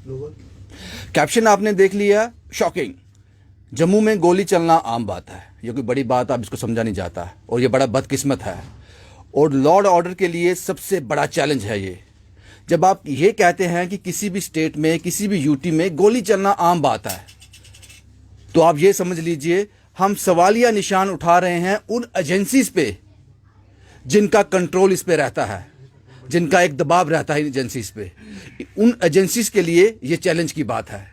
Caption आपने देख लिया, शॉकिंग। जम्मू में गोली चलना आम बात है, ये कोई बड़ी बात आप इसको समझा नहीं जाता, और ये बड़ा बदकिस्मत है, और लॉ एंड ऑर्डर के लिए सबसे बड़ा चैलेंज है ये। जब आप ये कहते हैं कि किसी भी स्टेट में, किसी भी यूटी में गोली चलना आम बात है, तो आप ये समझ लीजिए हम सवालिया निशान उठा रहे हैं उन एजेंसीज पे जिनका कंट्रोल इस पे रहता है, जिनका एक दबाव रहता है एजेंसीज पे। उन एजेंसीज के लिए ये चैलेंज की बात है।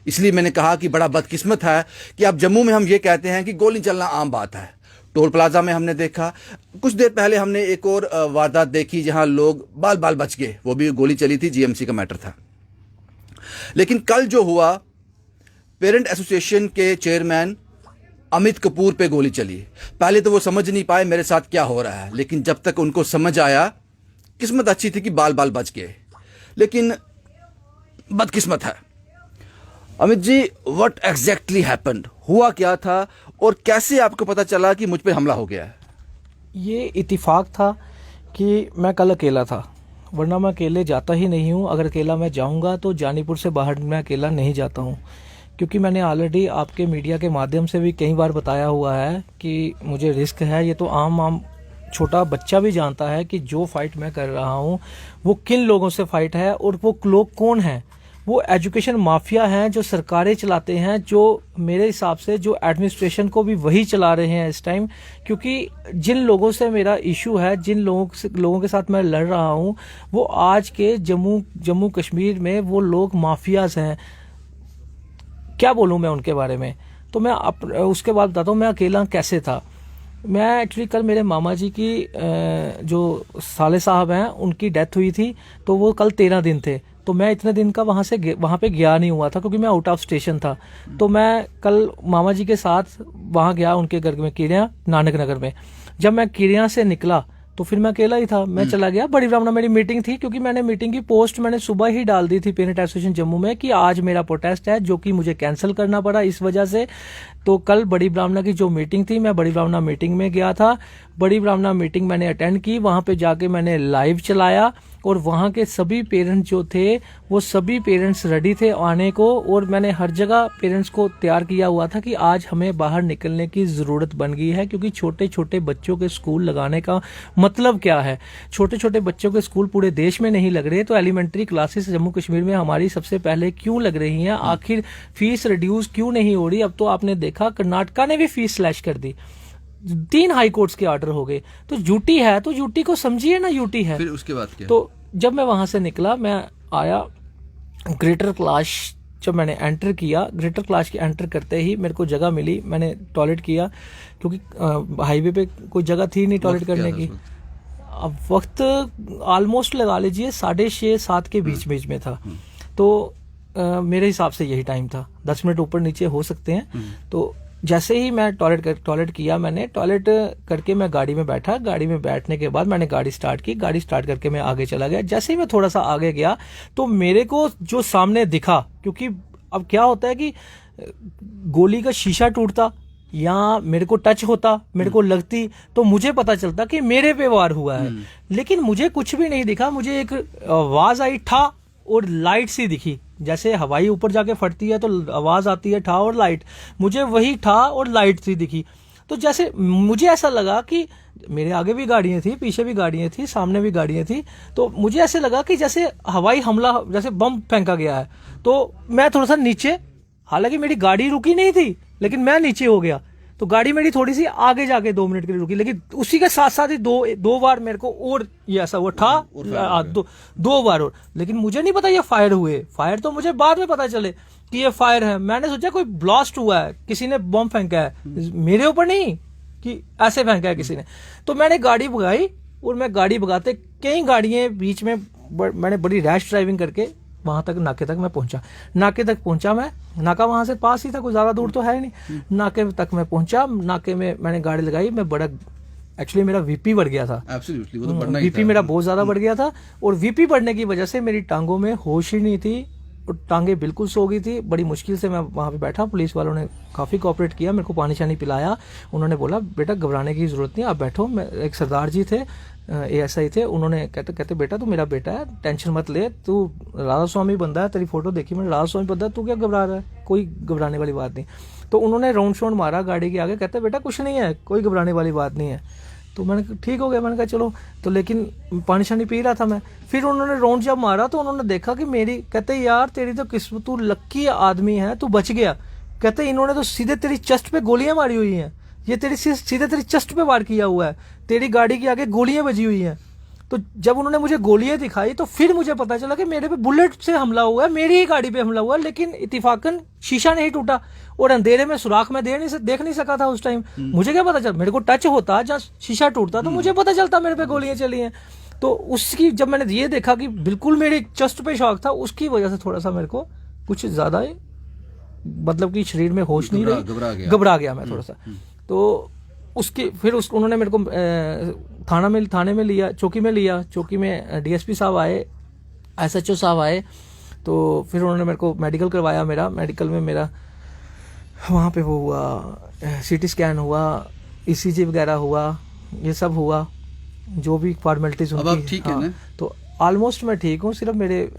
इसलिए मैंने कहा कि बड़ा बदकिस्मत है कि अब जम्मू में हम ये कहते हैं कि गोली चलना आम बात है। टोल प्लाजा में हमने देखा, कुछ देर पहले हमने एक और वारदात देखी जहां लोग बाल बाल बच गए, वो भी गोली चली थी, जीएमसी का मैटर था। लेकिन कल जो हुआ, पेरेंट एसोसिएशन के चेयरमैन अमित कपूर पे गोली चली। पहले तो वो समझ नहीं पाए मेरे साथ क्या हो रहा है, लेकिन जब तक उनको समझ आया, किस्मत अच्छी थी कि बाल बाल बच गए, लेकिन बदकिस्मत है। Amit ji, what exactly happened, हुआ क्या था और कैसे आपको पता चला कि मुझ पे हमला हो गया है? ये इत्तेफाक था कि मैं कल अकेला था, वरना मैं अकेले जाता ही नहीं हूँ। अगर अकेला मैं जाऊँगा तो जानीपुर से बाहर मैं अकेला नहीं जाता हूँ, क्योंकि मैंने ऑलरेडी आपके मीडिया के माध्यम से भी कई बार बताया हुआ है कि मुझे रिस्क है। ये तो आम छोटा बच्चा भी जानता है कि जो फाइट मैं कर रहा हूँ वो किन लोगों से फाइट है, और वो लोग कौन हैं। वो एजुकेशन माफिया हैं जो सरकारें चलाते हैं, जो मेरे हिसाब से जो एडमिनिस्ट्रेशन को भी वही चला रहे हैं इस टाइम। क्योंकि जिन लोगों से मेरा इशू है, जिन लोगों के साथ मैं लड़ रहा हूँ, वो आज के जम्मू कश्मीर में वो लोग माफियाज हैं। क्या बोलूँ मैं उनके बारे में। तो मैं उसके बाद बताता हूँ मैं अकेला कैसे था। मैं एक्चुअली कल मेरे मामा जी की जो साले साहब हैं उनकी डेथ हुई थी, तो वो कल 13 दिन थे। तो मैं इतने दिन का वहाँ पे गया नहीं हुआ था, क्योंकि मैं आउट ऑफ स्टेशन था। तो मैं कल मामा जी के साथ वहाँ गया उनके घर में, किरिया नानक नगर में। जब मैं किरिया से निकला तो फिर मैं अकेला ही था। मैं चला गया बड़ी ब्राह्मणा, मेरी मीटिंग थी, क्योंकि मैंने मीटिंग की पोस्ट मैंने सुबह ही डाल दी थी पेरेंट एसोसिएशन जम्मू में कि आज मेरा प्रोटेस्ट है, जो कि मुझे कैंसिल करना पड़ा इस वजह से। तो कल बड़ी ब्राह्मणा की जो मीटिंग थी, मैं बड़ी ब्राह्मणा मीटिंग में गया था। बड़ी ब्राह्मणा मीटिंग मैंने अटेंड की, वहां पे जाके मैंने लाइव चलाया, और वहां के सभी पेरेंट्स जो थे वो सभी पेरेंट्स रेडी थे आने को। और मैंने हर जगह पेरेंट्स को तैयार किया हुआ था कि आज हमें बाहर निकलने की जरूरत बन गई है, क्योंकि छोटे छोटे बच्चों के स्कूल लगाने का मतलब क्या है। छोटे छोटे बच्चों के स्कूल पूरे देश में नहीं लग रहे, तो एलिमेंट्री क्लासेस जम्मू कश्मीर में हमारी सबसे पहले क्यों लग रही हैं? आखिर फीस रिड्यूस क्यों नहीं हो रही? अब तो आपने देखा कर्नाटका ने भी फीस स्लैश कर दी, 3 हाई कोर्ट्स के ऑर्डर हो गए। तो यूटी है तो यूटी को समझिए ना, यूटी है। फिर उसके बाद क्या? तो जब मैं वहां से निकला, मैं आया ग्रेटर क्लाश। जब मैंने एंटर किया, ग्रेटर क्लाश के एंटर करते ही मेरे को जगह मिली, मैंने टॉयलेट किया, क्योंकि हाईवे पे कोई जगह थी नहीं टॉयलेट करने की। अब वक्त ऑलमोस्ट लगा लीजिए 6:30-7 के बीच में था। तो मेरे हिसाब से यही टाइम था, 10 मिनट ऊपर नीचे हो सकते हैं। तो जैसे ही मैं टॉयलेट किया, मैंने टॉयलेट करके मैं गाड़ी में बैठा। गाड़ी में बैठने के बाद मैंने गाड़ी स्टार्ट की, गाड़ी स्टार्ट करके मैं आगे चला गया। जैसे ही मैं थोड़ा सा आगे गया तो मेरे को जो सामने दिखा, क्योंकि अब क्या होता है कि गोली का शीशा टूटता या मेरे को टच होता, मेरे को लगती, तो मुझे पता चलता कि मेरे पे वार हुआ है। लेकिन मुझे कुछ भी नहीं दिखा। मुझे एक आवाज आई ठा, और लाइट सी दिखी, जैसे हवाई ऊपर जाके फटती है तो आवाज आती है ठा और लाइट, मुझे वही ठा और लाइट सी दिखी। तो जैसे मुझे ऐसा लगा कि मेरे आगे भी गाड़ियां थी, पीछे भी गाड़ियां थी, सामने भी गाड़ियां थी, तो मुझे ऐसे लगा कि जैसे हवाई हमला, जैसे बम फेंका गया है। तो मैं थोड़ा सा नीचे, हालांकि मेरी गाड़ी रुकी नहीं थी, लेकिन मैं नीचे हो गया। तो गाड़ी मेरी थोड़ी सी आगे जाके 2 मिनट के लिए रुकी, लेकिन उसी के साथ साथ ही दो बार मेरे को और ये ऐसा हुआ था, दो बार और। लेकिन मुझे नहीं पता ये फायर हुए, फायर तो मुझे बाद में पता चले कि ये फायर है। मैंने सोचा कोई ब्लास्ट हुआ है, किसी ने बम फेंका है, मेरे ऊपर नहीं कि ऐसे फेंका है किसी ने। तो मैंने गाड़ी भगाई, और मैं गाड़ी भगाते कई गाड़ियां बीच में, मैंने बड़ी रैश ड्राइविंग करके वहां तक, नाके तक मैं पहुंचा। नाके तक पहुंचा मैं, नाका वहां से पास ही था, कोई ज्यादा दूर तो है नहीं। नाके तक मैं पहुंचा, नाके में मैंने गाड़ी लगाई। मैं बड़ा, एक्चुअली मेरा वीपी बढ़ गया था। एब्सोल्युटली, वो तो बढ़ना ही वीपी था। मेरा बहुत ज्यादा बढ़ गया था, और वीपी बढ़ने की वजह से मेरी टांगों में होश ही नहीं थी। टांगे बिल्कुल सो गई थी, बड़ी मुश्किल से मैं वहाँ पे बैठा। पुलिस वालों ने काफ़ी कोऑपरेट किया, मेरे को पानी शानी पिलाया। उन्होंने बोला बेटा घबराने की ज़रूरत नहीं, आप बैठो। मैं एक सरदार जी थे, ASI थे, उन्होंने कहते बेटा तू मेरा बेटा है, टेंशन मत ले, तू राधा स्वामी बंदा है, तेरी फोटो देखी मैंने, राधा स्वामी बंदा है, तू क्या घबरा रहा है, कोई घबराने वाली बात नहीं। तो उन्होंने राउंड शाउंड मारा गाड़ी के आगे, कहते बेटा कुछ नहीं है, कोई घबराने वाली बात नहीं है। तो मैंने कहा ठीक हो गया, मैंने कहा चलो। तो लेकिन पानी शानी पी रहा था मैं। फिर उन्होंने राउंड जब मारा तो उन्होंने देखा कि मेरी, कहते यार तेरी तो किस्मत, तू लक्की आदमी है, तू बच गया। कहते इन्होंने तो सीधे तेरी चेस्ट पे गोलियां मारी हुई हैं, ये तेरी सीधे तेरी चेस्ट पे वार किया हुआ है, तेरी गाड़ी के आगे गोलियां बजी हुई हैं। तो जब उन्होंने मुझे गोलियां दिखाई तो फिर मुझे पता चला कि मेरे पे बुलेट से हमला हुआ है, मेरी ही गाड़ी पे हमला हुआ है, लेकिन इत्तेफाकन शीशा नहीं टूटा और अंधेरे में सुराख में देख नहीं सका था उस टाइम। मुझे क्या पता चल, मेरे को टच होता जहाँ शीशा टूटता तो मुझे पता चलता मेरे पे गोलियां चली हैं। तो उसकी जब मैंने ये देखा कि बिल्कुल मेरी चेस्ट पे शॉक था, उसकी वजह से थोड़ा सा मेरे को कुछ ज्यादा मतलब कि शरीर में होश नहीं रही, घबरा गया मैं थोड़ा सा। तो उसके फिर उन्होंने मेरे को थाने में लिया, चौकी में DSP साहब आए, SHO साहब आए। तो फिर उन्होंने मेरे को मेडिकल करवाया, मेडिकल में मेरा वहाँ पे वो हुआ, CT स्कैन हुआ, ECG वगैरह हुआ, ये सब हुआ, जो भी फॉर्मेलिटीज होती है। अब ठीक है ना? तो ऑलमोस्ट मैं ठीक हूँ, सिर्फ मेरे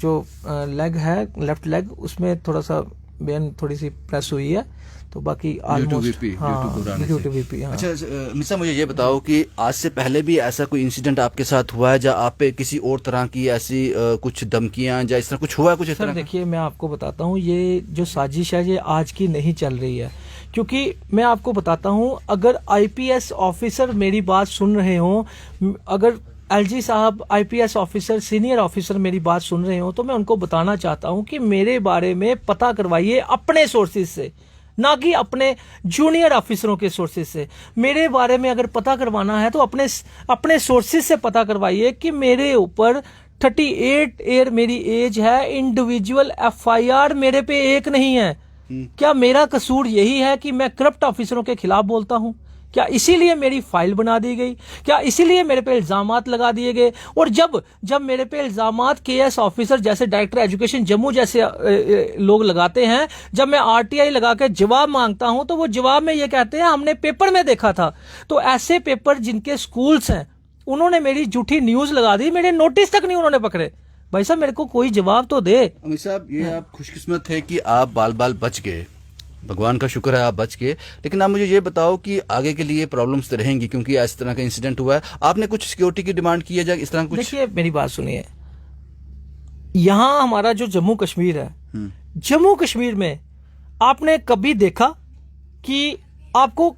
जो लेग है, लेफ्ट लेग, उसमें थोड़ा सा बेन थोड़ी सी प्रेस हुई है, तो बाकी ऑलमोस्ट ड्यू टू VP। अच्छा मिसा, मुझे ये बताओ कि आज से पहले भी ऐसा कोई इंसिडेंट आपके साथ हुआ है, जहाँ आप पे किसी और तरह की ऐसी कुछ धमकियां या इस तरह कुछ हुआ है कुछ इस तरह? देखिए मैं आपको बताता हूँ, ये जो साजिश है ये आज की नहीं चल रही है, क्योंकि मैं आपको बताता हूँ, अगर IPS ऑफिसर मेरी बात सुन रहे हो, अगर LG साहब IPS ऑफिसर, सीनियर ऑफिसर मेरी बात सुन रहे हो, तो मैं उनको बताना चाहता हूं कि मेरे बारे में पता करवाइए अपने सोर्सेज से, ना कि अपने जूनियर ऑफिसरों के सोर्सेज से। मेरे बारे में अगर पता करवाना है तो अपने सोर्सेज से पता करवाइए कि मेरे ऊपर 38 ईयर मेरी एज है, इंडिविजुअल FIR मेरे पे एक नहीं है। क्या मेरा कसूर यही है कि मैं करप्ट ऑफिसरों के खिलाफ बोलता हूं? क्या इसीलिए मेरी फाइल बना दी गई? क्या इसीलिए मेरे पे इल्जामात लगा दिए गए? और जब मेरे पे इल्जामात KS ऑफिसर जैसे डायरेक्टर एजुकेशन जम्मू जैसे लोग लगाते हैं, जब मैं RTI लगा के जवाब मांगता हूं तो वो जवाब में ये कहते हैं हमने पेपर में देखा था। तो ऐसे पेपर जिनके स्कूल्स हैं, उन्होंने मेरी झूठी न्यूज लगा दी, मेरे नोटिस तक नहीं उन्होंने पकड़े। भाई साहब मेरे को कोई जवाब तो दे। अमित साहब, ये आप खुशकिस्मत थे कि आप बाल बच गए, भगवान का शुक्र है आप बच गए। लेकिन आप मुझे ये बताओ कि आगे के लिए प्रॉब्लम्स तो रहेंगी, क्योंकि इस तरह का इंसिडेंट हुआ है। आपने कुछ सिक्योरिटी की डिमांड की है या इस तरह कुछ? देखिए मेरी बात सुनिए, यहाँ हमारा जो जम्मू कश्मीर है, जम्मू कश्मीर में आपने कभी देखा कि आपको,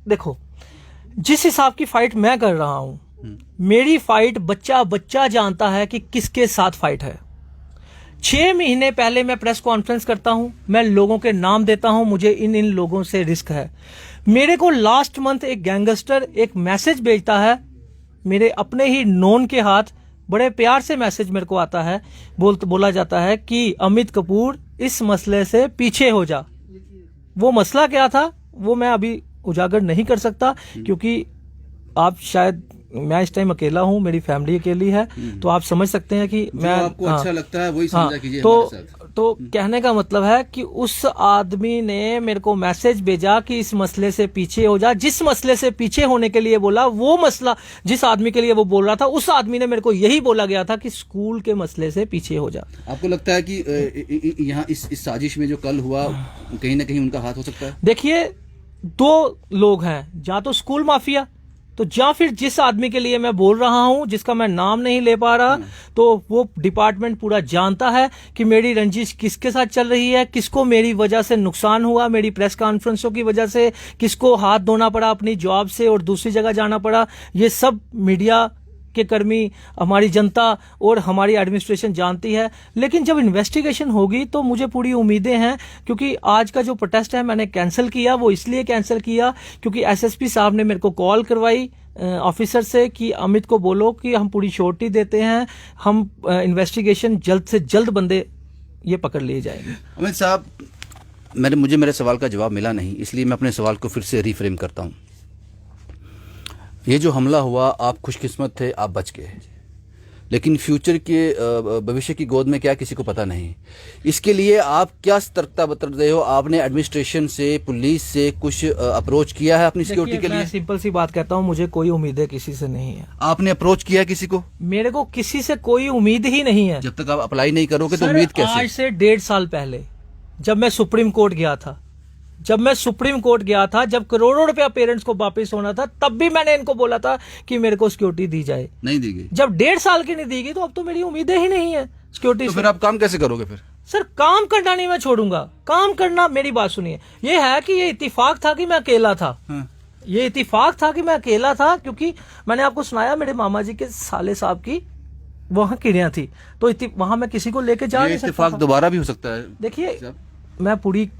देखो जिस हिसाब की फाइट मैं कर रहा हूं, मेरी फाइट बच्चा जानता है कि किसके साथ फाइट है। 6 महीने पहले मैं प्रेस कॉन्फ्रेंस करता हूं, मैं लोगों के नाम देता हूं, मुझे इन लोगों से रिस्क है। मेरे को लास्ट मंथ एक गैंगस्टर एक मैसेज भेजता है, मेरे अपने ही नोन के हाथ, बड़े प्यार से मैसेज मेरे को आता है, बोला जाता है कि अमित कपूर इस मसले से पीछे हो जा। वो मसला क्या था वो मैं अभी उजागर नहीं कर सकता, क्योंकि आप शायद, मैं इस टाइम अकेला हूं, मेरी फैमिली अकेली है, तो आप समझ सकते हैं कि मैं आपको अच्छा लगता है वही समझा कीजिए। तो कहने का मतलब है कि उस आदमी ने मेरे को मैसेज भेजा कि इस मसले से पीछे हो जा। जिस मसले से पीछे होने के लिए बोला, वो मसला जिस आदमी के लिए वो बोल रहा था, उस आदमी ने मेरे को यही बोला गया था कि स्कूल के मसले से पीछे हो जा। आपको लगता है कि यहाँ इस साजिश में जो कल हुआ, कहीं ना कहीं उनका हाथ हो सकता है? देखिए 2 लोग हैं, या तो स्कूल माफिया, तो या फिर जिस आदमी के लिए मैं बोल रहा हूं, जिसका मैं नाम नहीं ले पा रहा, तो वो डिपार्टमेंट पूरा जानता है कि मेरी रंजिश किसके साथ चल रही है, किसको मेरी वजह से नुकसान हुआ, मेरी प्रेस कॉन्फ्रेंसों की वजह से किसको हाथ धोना पड़ा अपनी जॉब से और दूसरी जगह जाना पड़ा। ये सब मीडिया के कर्मी, हमारी जनता और हमारी एडमिनिस्ट्रेशन जानती है। लेकिन जब इन्वेस्टिगेशन होगी तो मुझे पूरी उम्मीदें हैं, क्योंकि आज का जो प्रोटेस्ट है मैंने कैंसिल किया, वो इसलिए कैंसिल किया क्योंकि SSP साहब ने मेरे को कॉल करवाई ऑफिसर से कि अमित को बोलो कि हम पूरी श्योरिटी देते हैं, हम इन्वेस्टिगेशन जल्द से जल्द बंदे ये पकड़ लिए जाएंगे। अमित साहब, मुझे मेरे सवाल का जवाब मिला नहीं, इसलिए मैं अपने सवाल को फिर से रीफ्रेम करता हूँ। ये जो हमला हुआ, आप खुशकिस्मत थे, आप बच गए। लेकिन फ्यूचर के भविष्य की गोद में क्या किसी को पता नहीं। इसके लिए आप क्या सतर्कता बरत रहे हो? आपने एडमिनिस्ट्रेशन से, पुलिस से कुछ अप्रोच किया है अपनी सिक्योरिटी के लिए? मैं सिंपल सी बात कहता हूँ, मुझे कोई उम्मीदें किसी से नहीं है। आपने अप्रोच किया किसी को? मेरे को किसी से कोई उम्मीद ही नहीं है। जब तक आप अप्लाई नहीं करोगे तो सर, उम्मीद कैसे? आज से 1.5 साल पहले जब मैं सुप्रीम कोर्ट गया था, जब करोड़ों रुपया पेरेंट्स को वापस होना था, तब भी मैंने इनको बोला था कि मेरे को सिक्योरिटी दी जाए। नहीं दी गई। जब 1.5 साल की नहीं दी गई तो अब तो मेरी उम्मीदें ही नहीं है सिक्योरिटी तो से। फिर आप काम कैसे करोगे फिर? सर, काम करना नहीं मैं छोड़ूंगा। काम करना, मेरी बात सुनिए, ये है कि ये इत्तेफाक था कि मैं अकेला था। हाँ। ये इत्तेफाक था कि मैं अकेला था, क्योंकि मैंने आपको सुनाया मेरे मामा जी के साले साहब की वहां किड़ियां थी, तो वहां मैं किसी को लेके जा ये नहीं सकता इत्तेफाक था। दोबारा भी हो सकता है। देखिए, मैं पूरी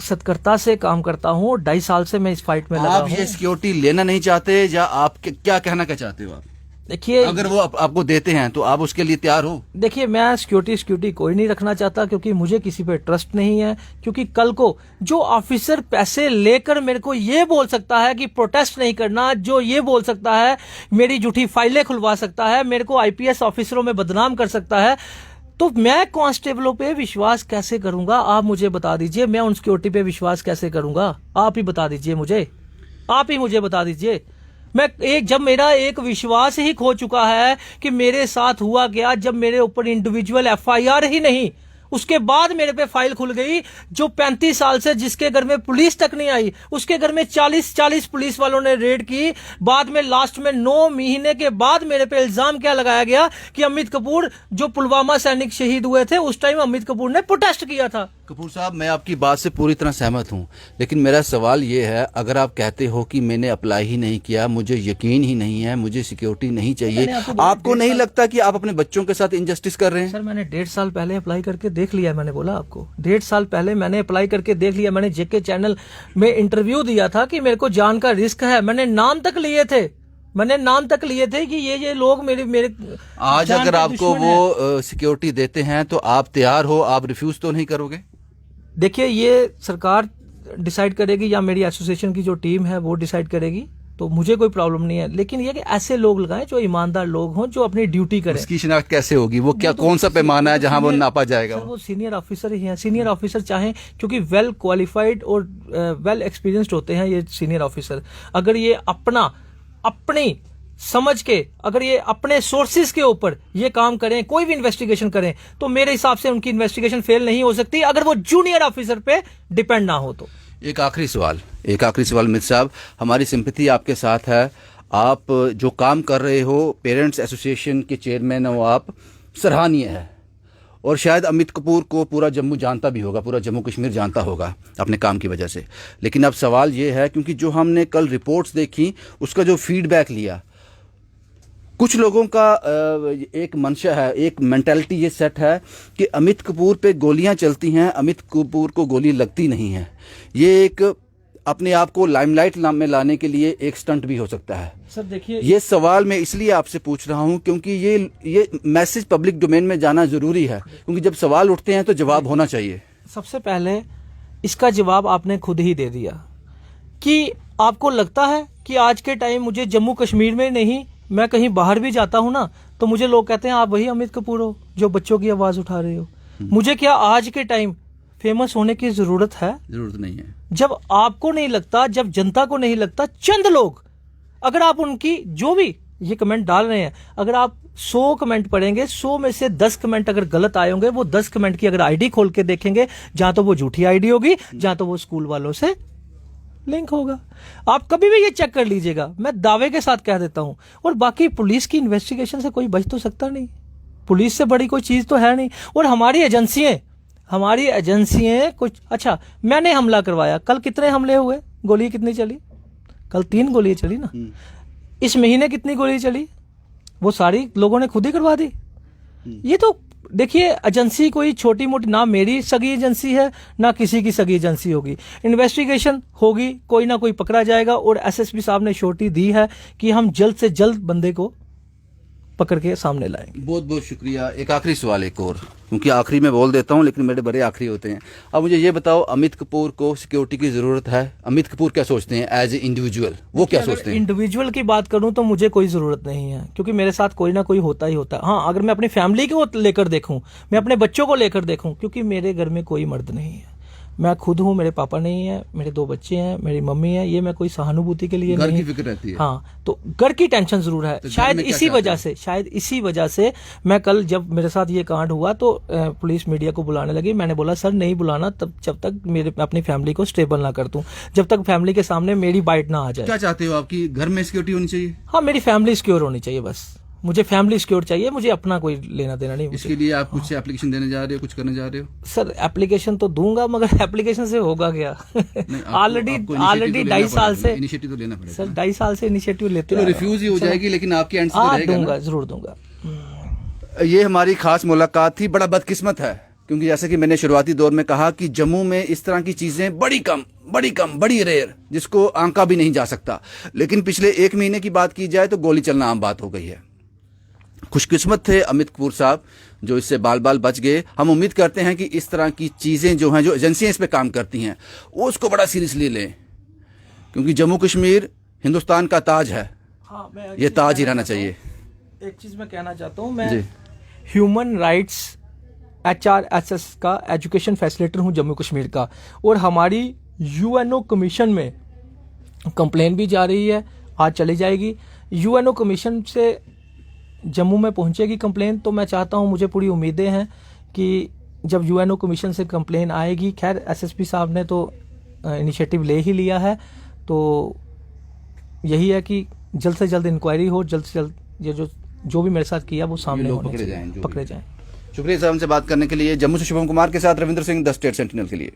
सतर्कता से काम करता हूँ और 2.5 साल से मैं इस फाइट में लगा आप हूँ। ये सिक्योरिटी लेना नहीं चाहते, या आप क्या कहना क्या चाहते हो आप? देखिए, अगर वो आपको देते हैं तो आप उसके लिए तैयार हो? देखिए, मैं सिक्योरिटी कोई नहीं रखना चाहता, क्योंकि मुझे किसी पे ट्रस्ट नहीं है। क्योंकि कल को जो ऑफिसर पैसे लेकर मेरे को ये बोल सकता है कि प्रोटेस्ट नहीं करना, जो ये बोल सकता है मेरी झूठी फाइलें खुलवा सकता है, मेरे को आईपीएस ऑफिसरों में बदनाम कर सकता है, तो मैं कांस्टेबलों पे विश्वास कैसे करूंगा? आप मुझे बता दीजिए, मैं उन सिक्योरिटी पे विश्वास कैसे करूंगा? आप ही बता दीजिए मुझे, आप ही मुझे बता दीजिए। जब मेरा एक विश्वास ही खो चुका है कि मेरे साथ हुआ क्या, जब मेरे ऊपर इंडिविजुअल एफआईआर ही नहीं, उसके बाद मेरे पे फाइल खुल गई, जो 35 साल से जिसके घर में पुलिस तक नहीं आई, उसके घर में 40 पुलिस वालों ने रेड की। बाद में लास्ट में 9 महीने के बाद मेरे पे इल्जाम क्या लगाया गया कि अमित कपूर, जो पुलवामा सैनिक शहीद हुए थे, उस टाइम अमित कपूर ने प्रोटेस्ट किया था। कपूर साहब, मैं आपकी बात से पूरी तरह सहमत हूं, लेकिन मेरा सवाल ये है, अगर आप कहते हो कि मैंने अप्लाई ही नहीं किया, मुझे यकीन ही नहीं है, मुझे सिक्योरिटी नहीं चाहिए, आपको नहीं लगता कि आप अपने बच्चों के साथ इनजस्टिस कर रहे हैं? सर, मैंने 1.5 साल पहले अप्लाई करके देख लिया है। मैंने बोला आपको, 1.5 साल पहले मैंने अप्लाई करके देख लिया। मैंने जेके चैनल में इंटरव्यू दिया था कि मेरे को जान का रिस्क है। मैंने नाम तक लिए थे कि ये लोग मेरे आज अगर आपको वो सिक्योरिटी देते हैं तो आप तैयार हो? आप रिफ्यूज तो नहीं करोगे? देखिए, ये सरकार डिसाइड करेगी या मेरी एसोसिएशन की जो टीम है वो डिसाइड करेगी, तो मुझे कोई प्रॉब्लम नहीं है। लेकिन ये कि ऐसे लोग लगाएं जो ईमानदार लोग हों, जो अपनी ड्यूटी करें। उसकी शिनाख्त कैसे होगी? वो क्या, कौन सा पैमाना है जहां वो नापा जाएगा? वो सीनियर ऑफिसर ही हैं। सीनियर ऑफिसर चाहें, क्योंकि वेल क्वालिफाइड और वेल एक्सपीरियंस्ड होते हैं ये सीनियर ऑफिसर। अगर ये अपनी समझ के, अगर ये अपने सोर्सेज के ऊपर ये काम करें, कोई भी इन्वेस्टिगेशन करें, तो मेरे हिसाब से उनकी इन्वेस्टिगेशन फेल नहीं हो सकती, अगर वो जूनियर ऑफिसर पे डिपेंड ना हो तो। एक आखिरी सवाल मित साहब, हमारी सिंपैथी आपके साथ है। आप जो काम कर रहे हो, पेरेंट्स एसोसिएशन के चेयरमैन हो आप, सराहनीय है। और शायद अमित कपूर को पूरा जम्मू जानता भी होगा, पूरा जम्मू कश्मीर जानता होगा अपने काम की वजह से। लेकिन अब सवाल ये है, क्योंकि जो हमने कल रिपोर्ट्स देखी, उसका जो फीडबैक लिया, कुछ लोगों का एक मंशा है, एक मेंटालिटी ये सेट है कि अमित कपूर पे गोलियां चलती हैं, अमित कपूर को गोली लगती नहीं है। ये एक अपने आप को लाइमलाइट में लाने के लिए एक स्टंट भी हो सकता है। सर देखिए, ये सवाल मैं इसलिए आपसे पूछ रहा हूं क्योंकि ये मैसेज पब्लिक डोमेन में जाना जरूरी है, क्योंकि जब सवाल उठते हैं तो जवाब होना चाहिए। सबसे पहले इसका जवाब आपने खुद ही दे दिया कि आपको लगता है कि आज के टाइम मुझे जम्मू कश्मीर में नहीं, मैं कहीं बाहर भी जाता हूं ना, तो मुझे लोग कहते हैं आप वही अमित कपूर हो जो बच्चों की आवाज उठा रहे हो। मुझे क्या आज के टाइम फेमस होने की जरूरत है? जरूरत नहीं है। जब आपको नहीं लगता, जब जनता को नहीं लगता, चंद लोग, अगर आप उनकी जो भी ये कमेंट डाल रहे हैं, अगर आप 100 कमेंट पढ़ेंगे, 100 में से 10 कमेंट अगर गलत आए होंगे, वो 10 कमेंट की अगर आईडी खोल के देखेंगे, जहां तो वो झूठी आईडी होगी, जहां तो वो स्कूल वालों से लिंक होगा। आप कभी भी ये चेक कर लीजिएगा, मैं दावे के साथ कह देता हूं। और बाकी पुलिस की इन्वेस्टिगेशन से कोई बच तो सकता नहीं, पुलिस से बड़ी कोई चीज तो है नहीं। और हमारी एजेंसियां कुछ, अच्छा मैंने हमला करवाया, कल कितने हमले हुए, गोली कितनी चली? कल 3 गोली चली ना। इस महीने कितनी गोली चली? वो सारी लोगों ने खुद ही करवा दी। ये तो देखिए, एजेंसी कोई छोटी मोटी, ना मेरी सगी एजेंसी है ना किसी की सगी एजेंसी होगी। इन्वेस्टिगेशन होगी, कोई ना कोई पकड़ा जाएगा। और एसएसपी साहब ने श्योरिटी दी है कि हम जल्द से जल्द बंदे को पकड़ के सामने लाएंगे। बहुत बहुत शुक्रिया। एक आखिरी सवाल एक और, क्योंकि आखिरी में बोल देता हूं लेकिन मेरे बड़े आखिरी होते हैं। अब मुझे ये बताओ, अमित कपूर को सिक्योरिटी की ज़रूरत है? अमित कपूर क्या सोचते हैं एज ए इंडिविजुअल, वो क्या सोचते हैं? इंडिविजुअल की बात करूं तो मुझे कोई ज़रूरत नहीं है, क्योंकि मेरे साथ कोई ना कोई होता ही होता है। हाँ, अगर मैं अपनी फैमिली को लेकर देखूं, मैं अपने बच्चों को लेकर देखूं, क्योंकि मेरे घर में कोई मर्द नहीं है, मैं खुद हूँ, मेरे पापा नहीं है, मेरे 2 बच्चे हैं, मेरी मम्मी है। ये मैं कोई सहानुभूति के लिए घर नहीं, की फिक्र रहती है। हाँ, तो घर की टेंशन जरूर है। तो शायद इसी वजह से मैं कल जब मेरे साथ ये कांड हुआ तो पुलिस मीडिया को बुलाने लगी। मैंने बोला सर नहीं बुलाना तब जब तक मेरे अपनी फैमिली को स्टेबल ना कर दूं, जब तक फैमिली के सामने मेरी बाइट ना आ जाए। क्या चाहते हो, आपकी घर में सिक्योरिटी होनी चाहिए? हाँ, मेरी फैमिली सिक्योर होनी चाहिए, बस मुझे फैमिली सिक्योर चाहिए, मुझे अपना कोई लेना देना नहीं। इसके लिए आप कुछ एप्लीकेशन देने जा रहे हो, कुछ करने जा रहे हो? सर एप्लीकेशन तो दूंगा, मगर एप्लीकेशन से होगा क्या? ऑलरेडी 2.5 साल से इनिशिएटिव तो लेना पड़ेगा। सर 2.5 साल से इनिशिएटिव लेते चलो रिफ्यूज ही हो जाएगी, लेकिन आपके एंड से तो रहेगा दूंगा, ना? जरूर दूंगा। ये हमारी खास मुलाकात थी। बड़ा बदकिस्मत है, क्योंकि जैसे कि मैंने शुरुआती दौर में कहा कि जम्मू में इस तरह की चीजें बड़ी रेयर, जिसको आंका भी नहीं जा सकता। लेकिन पिछले 1 महीने की बात की जाए तो गोली चलना आम बात हो गई है। खुशकिस्मत थे अमित कपूर साहब जो इससे बाल बाल बच गए। हम उम्मीद करते हैं कि इस तरह की चीज़ें जो हैं, जो एजेंसियां इस पे काम करती हैं, वो उसको बड़ा सीरियसली लें, क्योंकि जम्मू कश्मीर हिंदुस्तान का ताज है। हाँ, ये ताज ही रहना चाहिए। एक चीज़ मैं कहना चाहता हूँ, मैं ह्यूमन राइट्स HRSS का एजुकेशन फैसिलिटेटर हूँ जम्मू कश्मीर का, और हमारी UNO कमीशन में कंप्लेन भी जा रही है, आज चली जाएगी। UNO कमीशन से जम्मू में पहुंचेगी कंप्लेन, तो मैं चाहता हूं, मुझे पूरी उम्मीदें हैं कि जब UNO कमीशन से कंप्लेन आएगी, खैर SSP साहब ने तो इनिशिएटिव ले ही लिया है, तो यही है कि जल्द से जल्द इंक्वायरी हो, जल्द से जल्द ये जो भी मेरे साथ किया वो सामने पकड़े जाएं। शुक्रिया साहब, हमसे बात करने के लिए। जम्मू से शुभम कुमार के साथ Ravindra Singh, the state sentinel के लिए।